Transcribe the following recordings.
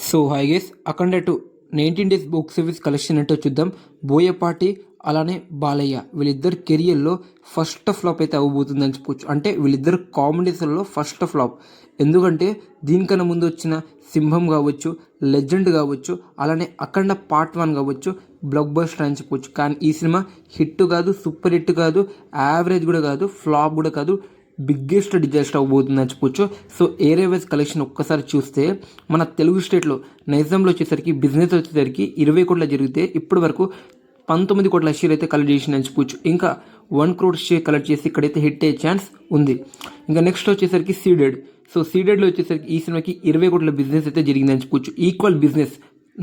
So hi guys అఖండ 2 19 days box office collection ఏంటో చూద్దాం. బోయపాటి అలానే బాలయ్య వీళ్ళిద్దరు కెరియర్లో ఫస్ట్ ఫ్లాప్ అయితే అవ్వబోతుందని చెప్పొచ్చు. అంటే వీళ్ళిద్దరు కాంబినేషన్లో ఫస్ట్ ఫ్లాప్. ఎందుకంటే దీనికన్నా ముందు వచ్చిన సింహం కావచ్చు, లెజెండ్ కావచ్చు, అలానే అఖండ పార్ట్ 1 కావచ్చు, బ్లాక్ బస్టర్ అని చెప్పొచ్చు. కానీ ఈ సినిమా హిట్ కాదు, సూపర్ హిట్ కాదు, యావరేజ్ కూడా కాదు, ఫ్లాప్ కూడా కాదు, బిగ్గెస్ట్ డిజాస్టర్ అవ్వబోతుందని చెప్పొచ్చు. సో ఏరియా వైజ్ కలెక్షన్ ఒక్కసారి చూస్తే మన తెలుగు స్టేట్లో నైజాంలో వచ్చేసరికి బిజినెస్ వచ్చేసరికి 20 కోట్ల జరిగితే ఇప్పటి వరకు 19 కోట్ల షేర్ అయితే కలెక్ట్ చేసిందని చెప్పొచ్చు. ఇంకా 1 crore షేర్ కలెక్ట్ చేసి ఇక్కడైతే హిట్ అయ్యే ఛాన్స్ ఉంది. ఇంకా నెక్స్ట్ వచ్చేసరికి సీడెడ్. సో సీడెడ్లో వచ్చేసరికి ఈ సినిమాకి 20 కోట్ల బిజినెస్ అయితే జరిగిందని చెప్పొచ్చు. ఈక్వల్ బిజినెస్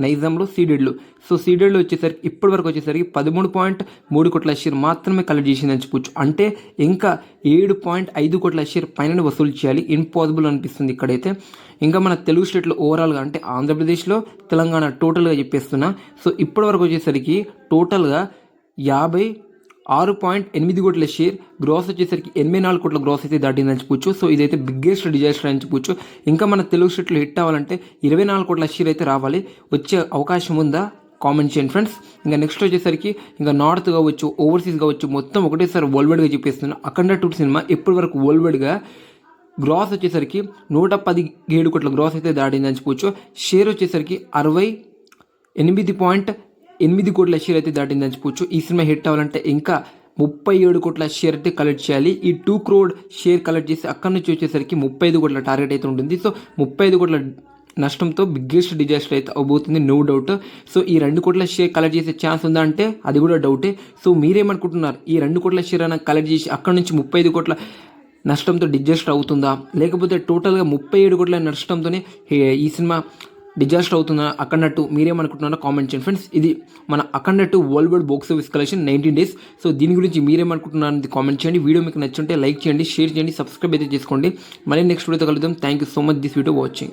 నైజాంలో సీడెడ్లో. సో సీడెడ్లో వచ్చేసరికి ఇప్పటి వరకు వచ్చేసరికి 13.3 కోట్ల షేర్ మాత్రమే కలెక్ట్ చేసిందని చెప్పొచ్చు. అంటే ఇంకా 7.5 కోట్ల షేర్ పైన వసూలు చేయాలి. ఇంపాసిబుల్ అనిపిస్తుంది ఇక్కడైతే. ఇంకా మన తెలుగు స్టేట్లో ఓవరాల్గా అంటే ఆంధ్రప్రదేశ్లో, తెలంగాణ టోటల్గా చెప్పేస్తున్నా. సో ఇప్పటి వరకు వచ్చేసరికి టోటల్గా 56.8 కోట్ల షేర్, గ్రాస్ వచ్చేసరికి 84 కోట్ల గ్రాస్ అయితే దాటిందని చెప్పొచ్చు. సో ఇదైతే బిగ్గెస్ట్ డిజాస్టర్ అని చెప్పొచ్చు. ఇంకా మన తెలుగు స్టేట్లో హిట్ అవ్వాలంటే 24 కోట్ల షేర్ అయితే రావాలి. వచ్చే అవకాశం ఉందా? కామెంట్ చేయండి ఫ్రెండ్స్. ఇంకా నెక్స్ట్ వచ్చేసరికి ఇంకా నార్త్ కావచ్చు, ఓవర్సీస్ కావచ్చు, మొత్తం ఒకటేసారి వరల్డ్ వైడ్గా చెప్పేస్తున్నా. అఖండ 2 సినిమా ఇప్పటి వరకు వరల్డ్ వైడ్గా గ్రాస్ వచ్చేసరికి 117 కోట్ల గ్రాస్ అయితే దాటిందని చెప్పొచ్చు. షేర్ వచ్చేసరికి 68.8 కోట్ల షేర్ అయితే దాటిందని చెప్పొచ్చు. ఈ సినిమా హిట్ అవ్వాలంటే ఇంకా 37 కోట్ల షేర్ అయితే కలెక్ట్ చేయాలి. ఈ 2 crore షేర్ కలెక్ట్ చేసి అక్కడి నుంచి వచ్చేసరికి 35 కోట్ల టార్గెట్ అయితే ఉంటుంది. సో 35 కోట్ల నష్టంతో బిగ్గెస్ట్ డిజాస్టర్ అయితే అవబోతుంది, నో డౌట్. సో ఈ 2 కోట్ల షేర్ కలెక్ట్ చేసే ఛాన్స్ ఉందా అంటే అది కూడా డౌటే. సో మీరేమనుకుంటున్నారు? ఈ 2 కోట్ల షేర్ అయినా కలెక్ట్ చేసి అక్కడి నుంచి 35 కోట్ల నష్టంతో డిజాస్టర్ అవుతుందా, లేకపోతే టోటల్గా 37 కోట్ల నష్టంతోనే ఈ సినిమా డిజాస్టర్ అవుతుందా అఖండ 2? మీరేమనుకుంటున్నారో కామెంట్ చేయండి ఫ్రెండ్స్. ఇది మన అఖండ 2 world wide box office collection 19 days. So దీని గురించి మీరేమనుకుంటున్నారని కామెంట్ చేయండి. వీడియో మీకు నచ్చుంటే లైక్ చేయండి, షేర్ చేయండి, సబ్స్క్రైబ్ అయితే చేసుకోండి. మళ్ళీ నెక్స్ట్ వీడియోతో కలుద్దాం. Thank you so much this video watching.